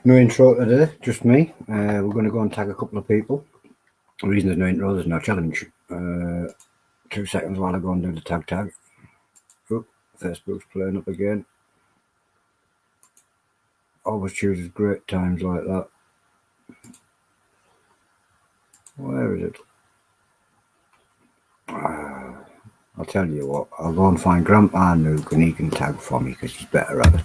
No intro today, just me. We're going to go and tag a couple of people. The reason there's no intro, there's no challenge. 2 seconds while I go and do the tag. Oh, Facebook's playing up again. Always chooses great times like that. Where is it? I'll tell you what, I'll go and find Grandpa Nuke and he can tag for me because he's better at it.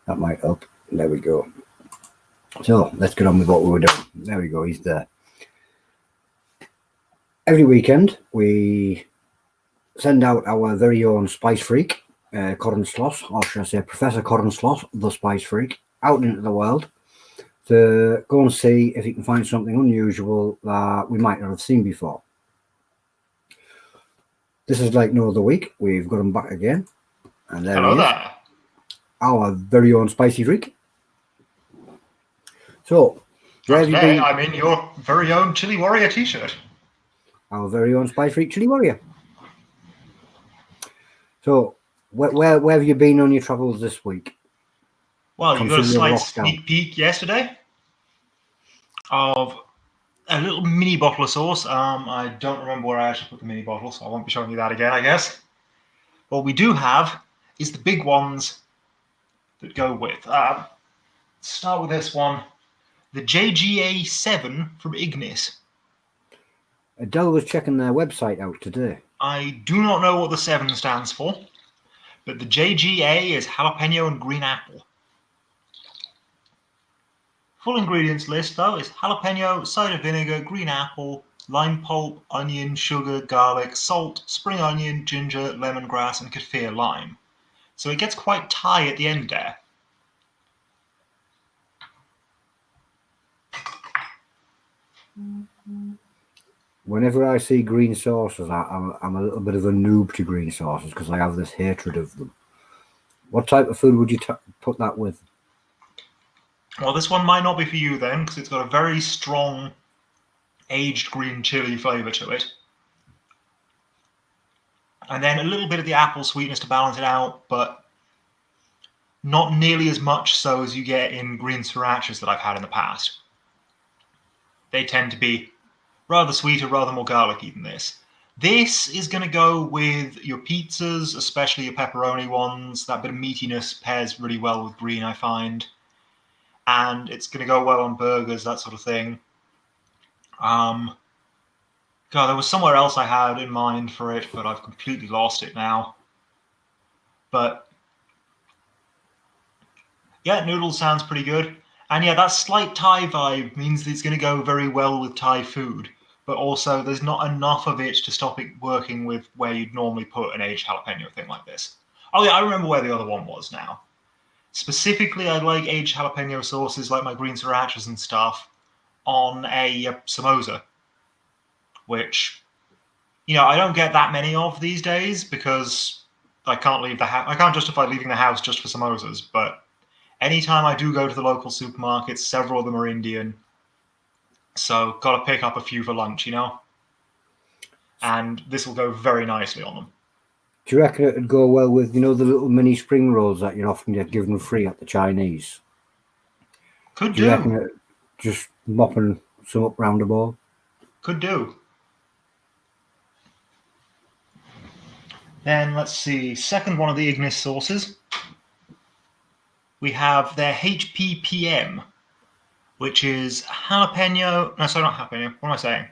That might help. There we go. So let's get on with what we were doing. There we go, he's there. Every weekend we send out our very own spice freak, Coran Sloss, or should I say Professor Coran Sloss, the spice freak, out into the world to go and see if he can find something unusual that we might not have seen before. This is like no other week. We've got him back again. And there he is. Our very own spicy freak. So, where have you been? I'm in your very own Chili Warrior t-shirt. Our very own Spice Freak Chili Warrior. So, where have you been on your travels this week? Well, you got a slight sneak peek yesterday of a little mini bottle of sauce. I don't remember where I actually put the mini bottle, so I won't be showing you that again, I guess. What we do have is the big ones that go with. Start with this one. The JGA 7 from Ignis. Adele was checking their website out today. I do not know what the 7 stands for, but the JGA is jalapeno and green apple. Full ingredients list, though, is jalapeno, cider vinegar, green apple, lime pulp, onion, sugar, garlic, salt, spring onion, ginger, lemongrass, and kaffir lime. So it gets quite Thai at the end there. Whenever I see green sauces, I'm a little bit of a noob to green sauces because I have this hatred of them. What type of food would you put that with? Well, this one might not be for you then, because it's got a very strong aged green chili flavour to it. And then a little bit of the apple sweetness to balance it out, but not nearly as much so as you get in green srirachas that I've had in the past. They tend to be rather sweeter, rather more garlicky than this. This is going to go with your pizzas, especially your pepperoni ones. That bit of meatiness pairs really well with green, I find. And it's going to go well on burgers, that sort of thing. God, there was somewhere else I had in mind for it, but I've completely lost it now. But yeah, noodles sounds pretty good. And yeah, that slight Thai vibe means that it's going to go very well with Thai food. But also, there's not enough of it to stop it working with where you'd normally put an aged jalapeno thing like this. Oh yeah, I remember where the other one was now. Specifically, I like aged jalapeno sauces like my green srirachas and stuff on a samosa, which, you know, I don't get that many of these days because I can't leave the house. I can't justify leaving the house just for samosas, but anytime I do go to the local supermarkets, several of them are Indian, so got to pick up a few for lunch, you know? And this will go very nicely on them. Do you reckon it would go well with, you know, the little mini spring rolls that you often get given free at the Chinese? Could do. You reckon it just mopping some up round the ball? Could do. Then let's see, second one of the Ignis sauces. We have their HPPM, which is jalapeno, no, sorry, not jalapeno, what am I saying?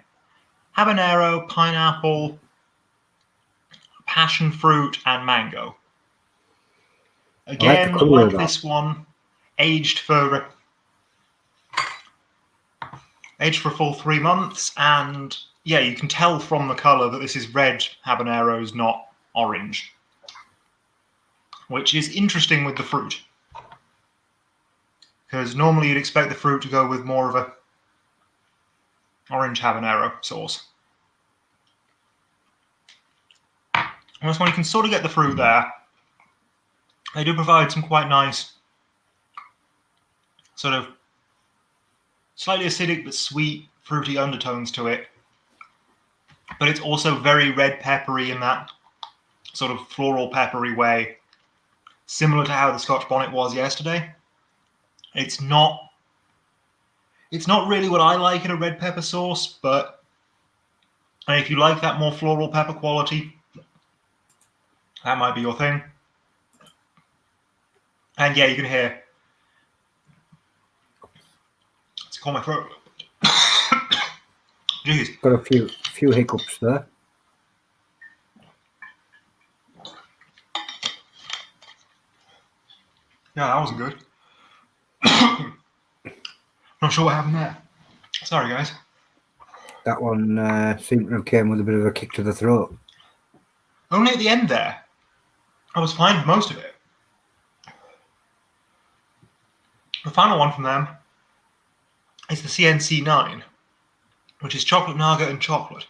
Habanero, pineapple, passion fruit, and mango. Again, like this one, aged for a full 3 months, and yeah, you can tell from the colour that this is red habaneros, not orange, which is interesting with the fruit, because normally you'd expect the fruit to go with more of a orange habanero sauce. And this one, you can sort of get the fruit there. They do provide some quite nice sort of slightly acidic but sweet fruity undertones to it. but it's also very red peppery in that sort of floral peppery way, similar to how the Scotch bonnet was yesterday. It's not really what I like in a red pepper sauce, but if you like that more floral pepper quality, that might be your thing. And yeah, you can hear. It's called my throat. Jeez. Got a few hiccups there. Yeah, that wasn't good. Not sure what happened there. Sorry, guys. That one seemed to have came with a bit of a kick to the throat. Only at the end there. I was fine with most of it. The final one from them is the CNC9, which is chocolate nougat and chocolate.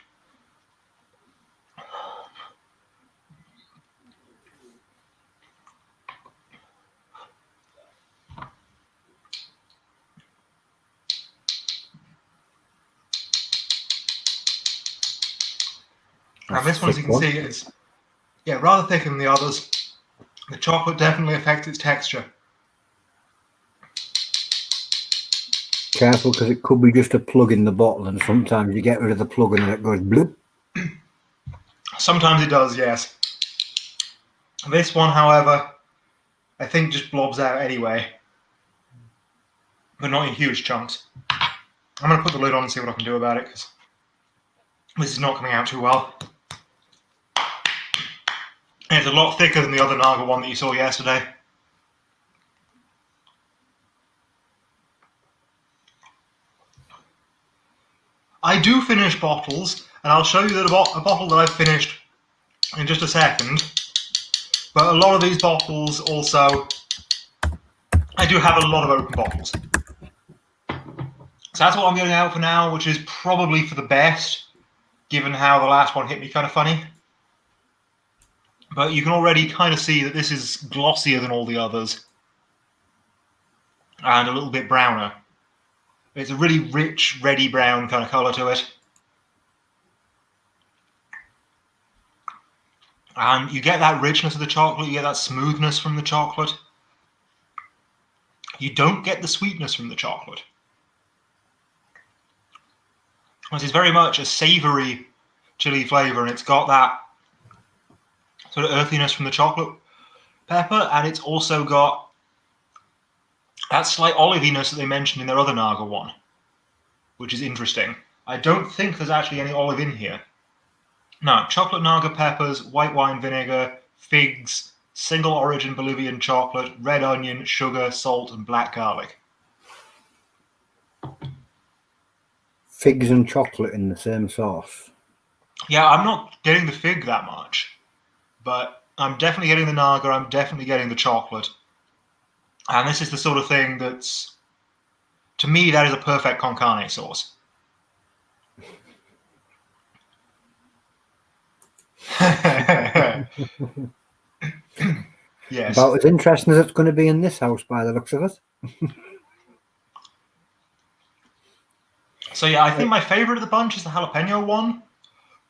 And this one, as you can see, is rather thicker than the others. The chocolate definitely affects its texture. Careful, because it could be just a plug in the bottle, and sometimes you get rid of the plug and it goes bloop. Sometimes it does, yes. This one, however, I think just blobs out anyway, but not in huge chunks. I'm going to put the lid on and see what I can do about it, because this is not coming out too well. And it's a lot thicker than the other Naga one that you saw yesterday. I do finish bottles, and I'll show you that a bottle that I've finished in just a second. But a lot of these bottles also, I do have a lot of open bottles. So that's what I'm getting out for now, which is probably for the best, given how the last one hit me kind of funny. But you can already kind of see that this is glossier than all the others. And a little bit browner. It's a really rich, reddy brown kind of colour to it. And you get that richness of the chocolate, you get that smoothness from the chocolate. You don't get the sweetness from the chocolate. This is very much a savoury chili flavour, and it's got that sort of earthiness from the chocolate pepper, and it's also got that slight oliviness that they mentioned in their other Naga one, which is interesting. I don't think there's actually any olive in here. No, chocolate Naga peppers, white wine vinegar, figs, single origin Bolivian chocolate, red onion, sugar, salt, and black garlic. Figs and chocolate in the same sauce. Yeah, I'm not getting the fig that much, but I'm definitely getting the Naga, I'm definitely getting the chocolate. And this is the sort of thing that's, to me, that is a perfect con carne sauce. Yes. About as interesting as it's going to be in this house by the looks of it. So yeah, I think my favourite of the bunch is the jalapeno one,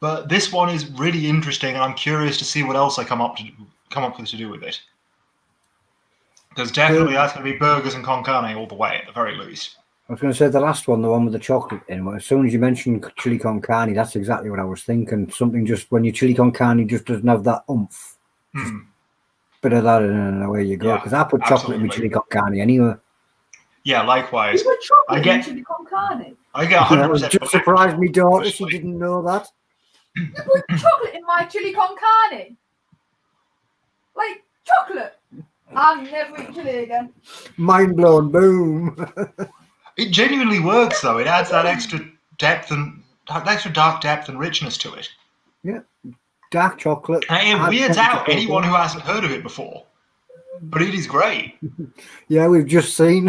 but this one is really interesting, and I'm curious to see what else I come up with to do with it. Because definitely that's going to be burgers and con carne all the way, at the very least. I was going to say the last one, the one with the chocolate in. As soon as you mentioned chili con carne, that's exactly what I was thinking. Something just, when your chili con carne just doesn't have that oomph. Bit of that in and away you go. Because I put chocolate in my chili con carne anyway. Yeah, likewise. You put chocolate in chili con carne? I get 100%. I was just surprised me daughter, she didn't know that. You put chocolate in my chili con carne? Like, chocolate? I'll never eat chili again. Mind blown, boom. It genuinely works, though. It adds that extra depth and that extra dark depth and richness to it. Yeah, dark chocolate. And it weirds out anyone who hasn't heard of it before. But it is great. Yeah, we've just seen.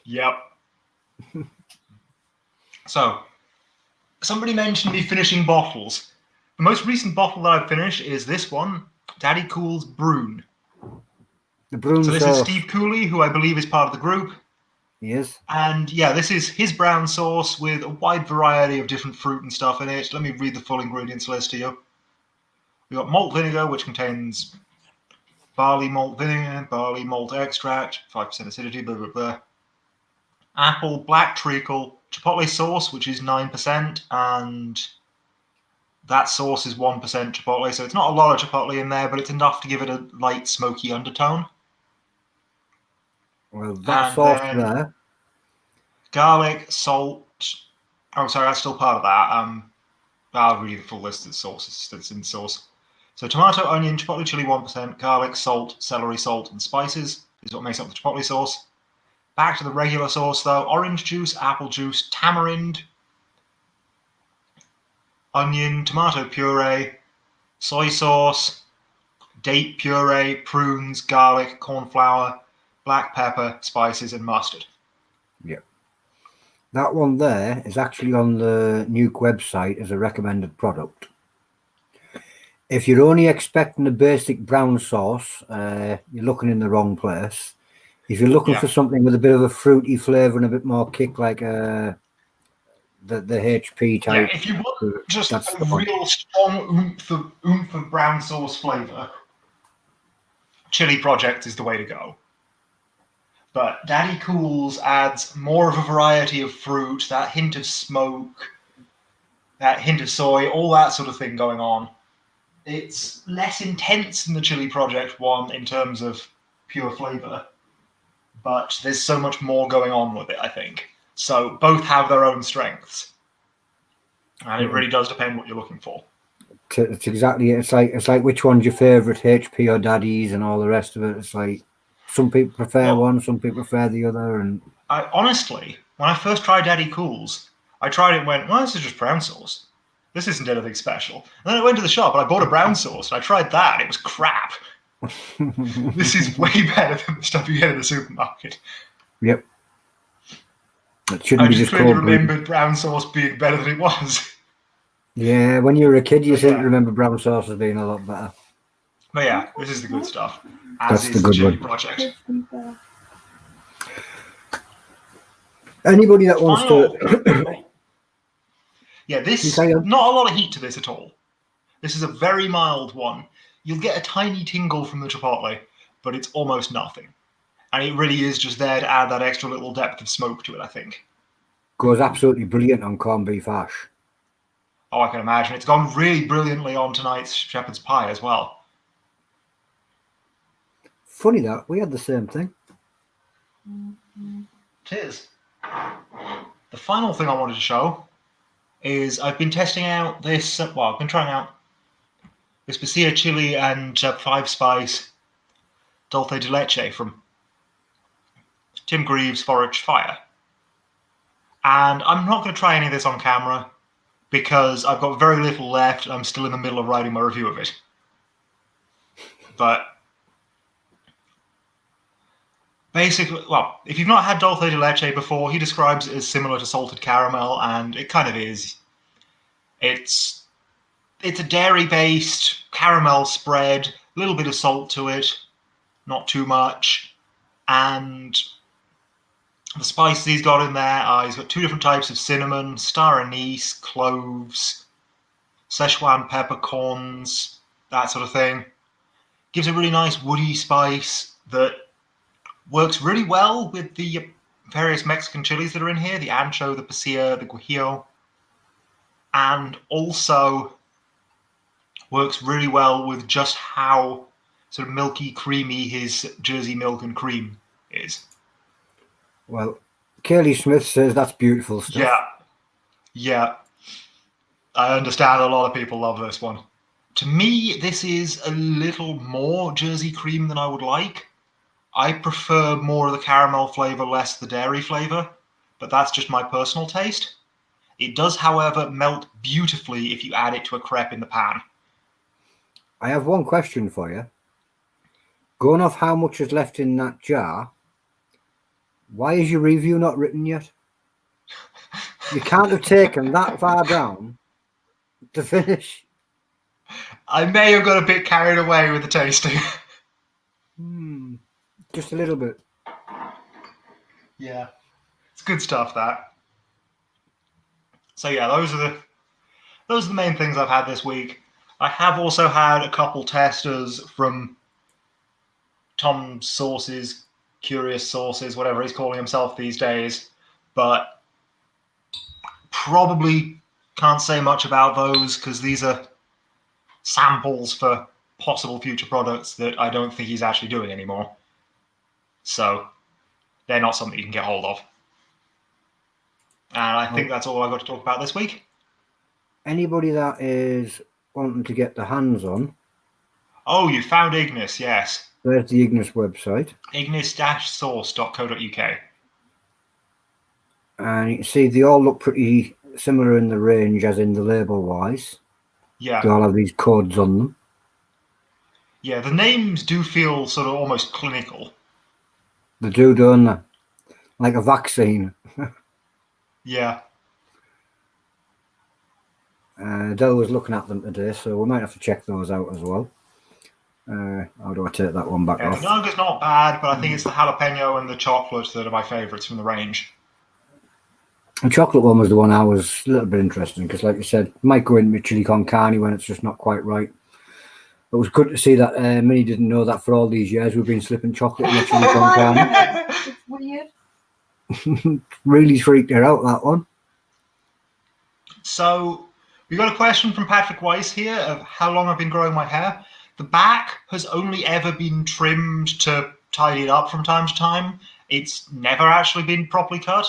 Yep. So, somebody mentioned me finishing bottles. The most recent bottle that I've finished is this one, Daddy Cool's Brune. The Brune So this sauce. is Steve Cooley, who I believe is part of the group. He is. And yeah, this is his brown sauce with a wide variety of different fruit and stuff in it. Let me read the full ingredients list to you. We've got malt vinegar, which contains barley malt vinegar, barley malt extract, 5% acidity, blah, blah, blah. Apple, black treacle, chipotle sauce, which is 9%, and that sauce is 1% chipotle, so it's not a lot of chipotle in there, but it's enough to give it a light smoky undertone. Well, that And sauce then there. garlic, salt. Oh, sorry, that's still part of that. I'll read the full list of sauces that's in the sauce. So tomato, onion, chipotle chili 1%, garlic, salt, celery, salt, and spices is what makes up the chipotle sauce. Back to the regular sauce though: orange juice, apple juice, tamarind, onion, tomato puree, soy sauce, date puree, prunes, garlic, corn flour, black pepper, spices, and mustard. Yeah. That one there is actually on the Nuke website as a recommended product. If you're only expecting a basic brown sauce, you're looking in the wrong place. If you're looking for something with a bit of a fruity flavour and a bit more kick, like the HP type, if you want just that's a real strong oomph of brown sauce flavour, Chili Project is the way to go. But Daddy Cool's adds more of a variety of fruit, that hint of smoke, that hint of soy, all that sort of thing going on. It's less intense than the Chili Project one in terms of pure flavour, but there's so much more going on with it, I think. So both have their own strengths, and it really does depend what you're looking for. It's exactly. It's like which one's your favourite, HP or Daddy's, and all the rest of it. It's like some people prefer one, some people prefer the other, and I honestly, when I first tried Daddy Cool's, I tried it and went, well, this is just brown sauce. This isn't anything special. And then I went to the shop and I bought a brown sauce, and I tried that, and it was crap. This is way better than the stuff you get in the supermarket. Yep. It shouldn't I be just just clearly cold brew. remembered brown sauce being better than it was. Yeah, when you were a kid, you seem to remember brown sauce as being a lot better. But yeah, this is the good stuff. That's As the is good Chili one. Project. Anybody that wants to, Yeah, this carry on. not a lot of heat to this at all. This is a very mild one. You'll get a tiny tingle from the chipotle, but it's almost nothing. And it really is just there to add that extra little depth of smoke to it, I think. Goes absolutely brilliant on corned beef hash. Oh, I can imagine. It's gone really brilliantly on tonight's shepherd's pie as well. Funny that, we had the same thing. It is. The final thing I wanted to show is I've been testing out this, I've been trying out this Pasilla chili and 5-spice dulce de leche from Tim Greaves' Forage Fire. And I'm not going to try any of this on camera because I've got very little left and I'm still in the middle of writing my review of it. But basically, well, if you've not had dulce de leche before, he describes it as similar to salted caramel, and it kind of is. It's a dairy-based caramel spread, a little bit of salt to it, not too much, and the spices he's got in there he's got 2 different types of cinnamon, star anise, cloves, Szechuan peppercorns, that sort of thing. Gives a really nice woody spice that works really well with the various Mexican chilies that are in here, the ancho, the pasilla, the guajillo, and also works really well with just how sort of milky, creamy his Jersey milk and cream is. Well, Kaylee Smith says that's beautiful stuff. Yeah. I understand a lot of people love this one. To me, this is a little more Jersey cream than I would like. I prefer more of the caramel flavour, less the dairy flavour, but that's just my personal taste. It does, however, melt beautifully if you add it to a crepe in the pan. I have one question for you. Going off how much is left in that jar, why is your review not written yet? You can't have taken that far down to finish. I may have got a bit carried away with the tasting. Just a little bit. Yeah. It's good stuff, that. So yeah, those are the main things I've had this week. I have also had a couple testers from Tom Sauce's Curious Sauces, whatever he's calling himself these days, but probably can't say much about those because these are samples for possible future products that I don't think he's actually doing anymore. So they're not something you can get hold of. And I think that's all I've got to talk about this week. Anybody that is wanting to get their hands on, Oh, you found Ignis, yes. there's the Ignis website. Ignis-source.co.uk. And you can see they all look pretty similar in the range as in the label wise. Yeah. They all have these codes on them. Yeah, the names do feel sort of almost clinical. They do, don't they? Like a vaccine. Yeah. Dell was looking at them today, so we might have to check those out as well. How do I take that one back Yeah, off? the nougat's not bad, but I think it's the jalapeno and the chocolate that are my favourites from the range. The chocolate one was the one I was a little bit interested in because, like you said, might go into chili con carne when it's just not quite right. It was good to see that Minnie didn't know that for all these years we've been slipping chocolate in the chili con carne. It's weird. Really freaked her out, that one. So, we got a question from Patrick Weiss here of how long I've been growing my hair. The back has only ever been trimmed to tidy it up from time to time. It's never actually been properly cut.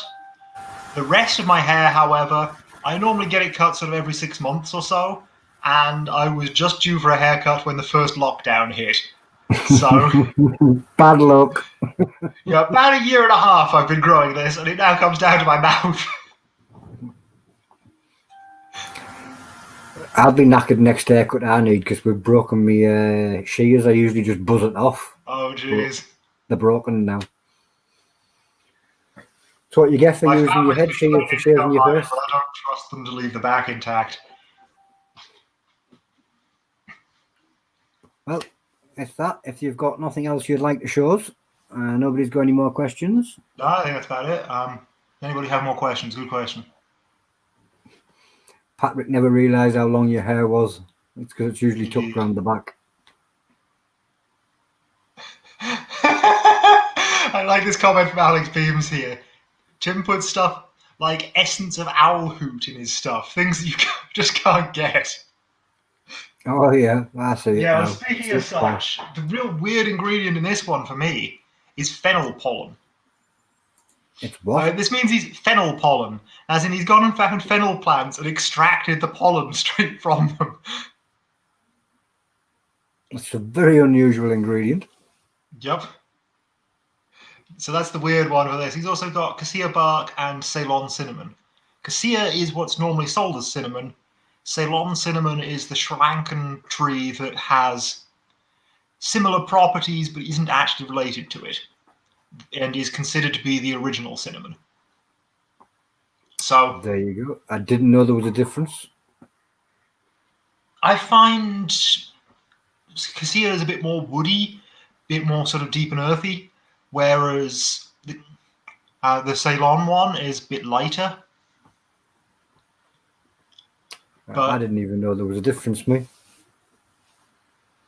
The rest of my hair, however, I normally get it cut sort of every 6 months or so, and I was just due for a haircut when the first lockdown hit. So, Bad luck. yeah, about a year and a half I've been growing this, and it now comes down to my mouth. I'll be knackered next haircut I need because we've broken my shears. I usually just buzz it off. Oh, jeez. They're broken now. So what you get for My using your family's head been shears for trying to shaving cut your mine, face? but I don't trust them to leave the back intact. Well, it's that. If you've got nothing else you'd like to show us, nobody's got any more questions. No, I think that's about it. Anybody have more questions? Good question. Patrick never realised how long your hair was. It's because it's usually tucked around the back. I like this comment from Alex Beams here. Jim puts stuff like essence of owl hoot in his stuff, things that you just can't get. Oh yeah, I see it. Yeah, now. speaking of such, the real weird ingredient in this one for me is fennel pollen. It's what? This means he's fennel pollen, as in he's gone and found fennel plants and extracted the pollen straight from them. It's a very unusual ingredient. Yep. So that's the weird one for this. He's also got cassia bark and Ceylon cinnamon. Cassia is what's normally sold as cinnamon. Ceylon cinnamon is the Sri Lankan tree that has similar properties but isn't actually related to it, and is considered to be the original cinnamon. So There you go. I didn't know there was a difference. I find cassia is a bit more woody, a bit more sort of deep and earthy, whereas the Ceylon one is a bit lighter. But I didn't even know there was a difference, me.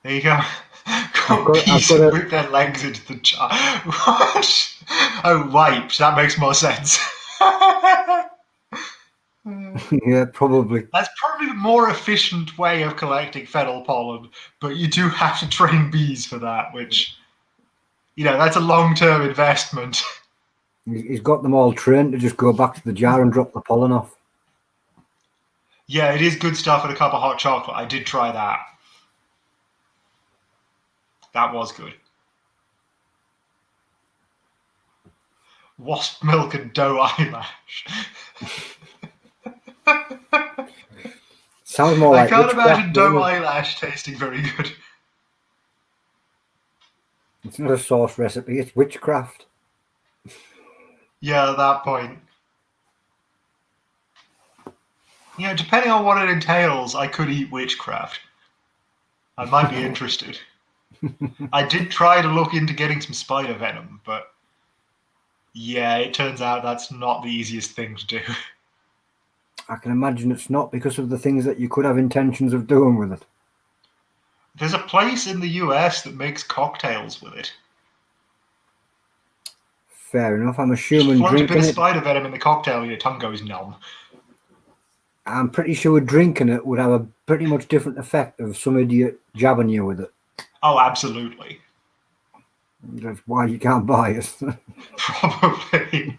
there you go. I've Bees got a- whip their legs into the jar. What? Oh, wipes. That makes more sense. Yeah, probably. That's probably the more efficient way of collecting fennel pollen, but you do have to train bees for that, which, that's a long-term investment. He's got them all trained to just go back to the jar and drop the pollen off. Yeah, it is good stuff with a cup of hot chocolate. I did try that. That was good. Wasp milk and doe eyelash. Sounds more I like can't witchcraft, imagine doe doesn't it? eyelash tasting very good. It's not a sauce recipe, it's witchcraft. Yeah, at that point. Depending on what it entails, I could eat witchcraft. I might be interested. I did try to look into getting some spider venom, but Yeah, it turns out that's not the easiest thing to do. I can imagine it's not, because of the things that you could have intentions of doing with it. There's a place in the US that makes cocktails with it. Fair enough. I'm Just assuming float a bit drinking of it. spider venom in the cocktail and your tongue goes numb. I'm pretty sure drinking it would have a pretty much different effect of some idiot jabbing you with it. Oh, absolutely. That's why you can't buy it. Probably.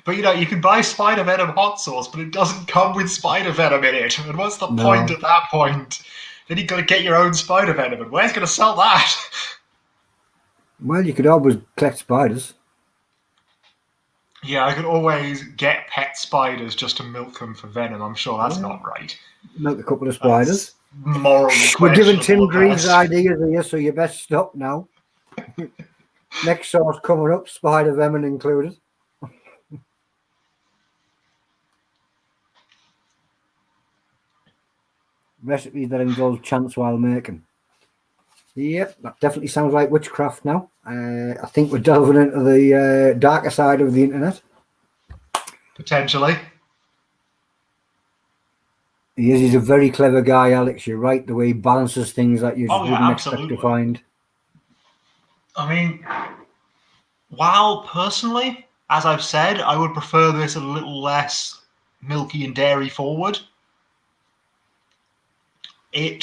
But you can buy spider venom hot sauce, but it doesn't come with spider venom in it. And what's the point at that point? Then you've got to get your own spider venom, and where's going to sell that? Well, you could always collect spiders. Yeah, I could always get pet spiders just to milk them for venom. I'm sure that's not right. Milk a couple of spiders. That's morally We're giving Tim questionable at Greaves best. ideas here, so you best stop now. Next sauce coming up, spider venom included. Recipes that involve chance while making. Yep, that definitely sounds like witchcraft now. I think we're delving into the darker side of the internet. Potentially. He's a very clever guy, Alex. You're right, the way he balances things that you just wouldn't expect to find. I mean, while personally, as I've said, I would prefer this a little less milky and dairy forward. You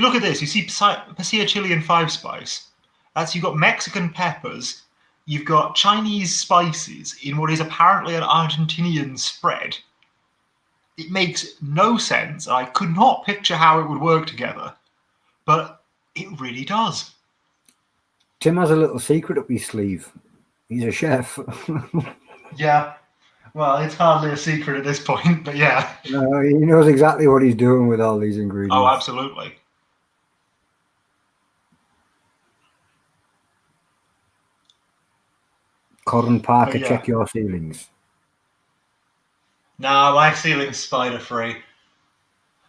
look at this, you see pasilla chili and 5-spice. You've got Mexican peppers, you've got Chinese spices in what is apparently an Argentinian spread. It makes no sense. I could not picture how it would work together, but it really does. Tim has a little secret up his sleeve. He's a chef. Yeah. Well, it's hardly a secret at this point, but yeah. No, he knows exactly what he's doing with all these ingredients. Oh, absolutely. Coran Parker, check your ceilings. Nah, my ceiling's spider-free.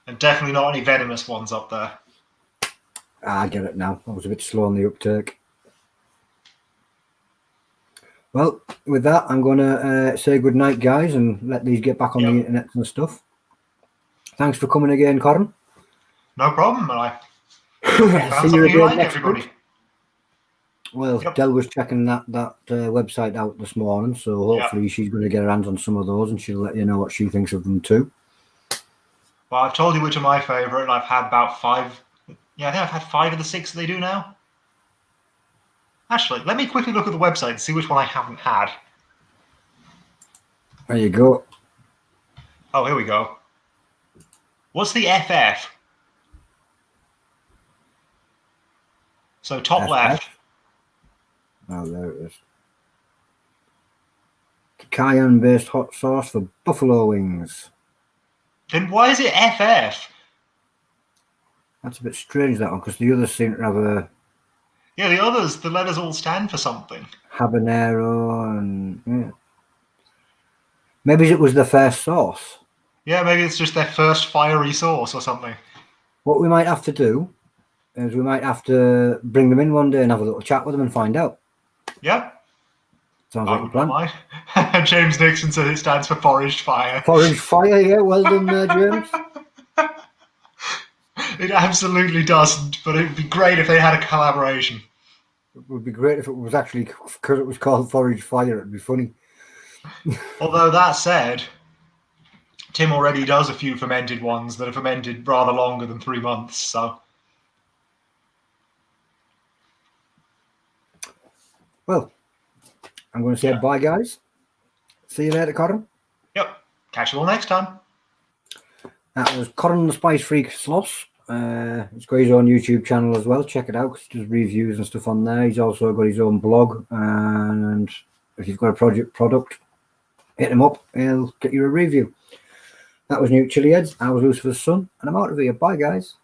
And definitely not any venomous ones up there. I get it now. I was a bit slow on the uptake. Well, with that, I'm going to say good night, guys, and let these get back on the internet and stuff. Thanks for coming again, Coran. No problem. See you again next everybody. week. Well, Del was checking that website out this morning, so hopefully she's going to get her hands on some of those, and she'll let you know what she thinks of them too. Well, I've told you which are my favourite, and I've had about 5. Yeah, I think I've had 5 of the 6 that they do now. Actually, let me quickly look at the website and see which one I haven't had. There you go. Oh, here we go. What's the FF? So top left. Oh, there it is. Cayenne-based hot sauce for buffalo wings. Then why is it FF? That's a bit strange, that one, because the others seem to have a... Yeah, the letters all stand for something. Habanero and... Yeah. Maybe it was the first sauce. Yeah, maybe it's just their first fiery sauce or something. What we might have to do is we might have to bring them in one day and have a little chat with them and find out. Yeah. Sounds like a plan. James Nixon says it stands for foraged fire. Foraged fire, yeah. Well done there, James. It absolutely doesn't, but it would be great if they had a collaboration. It would be great if it was actually because it was called foraged fire. It'd be funny. Although that said, Tim already does a few fermented ones that are fermented rather longer than 3 months, so... Well, I'm going to say bye, guys. See you later, Coran. Yep. Catch you all next time. That was Coran the Spice Freak Sloss. He's got his own YouTube channel as well. Check it out. He does reviews and stuff on there. He's also got his own blog. And if you've got a product, hit him up. He'll get you a review. That was New Chilli-heads. I was Lucifer's son. And I'm out of here. Bye, guys.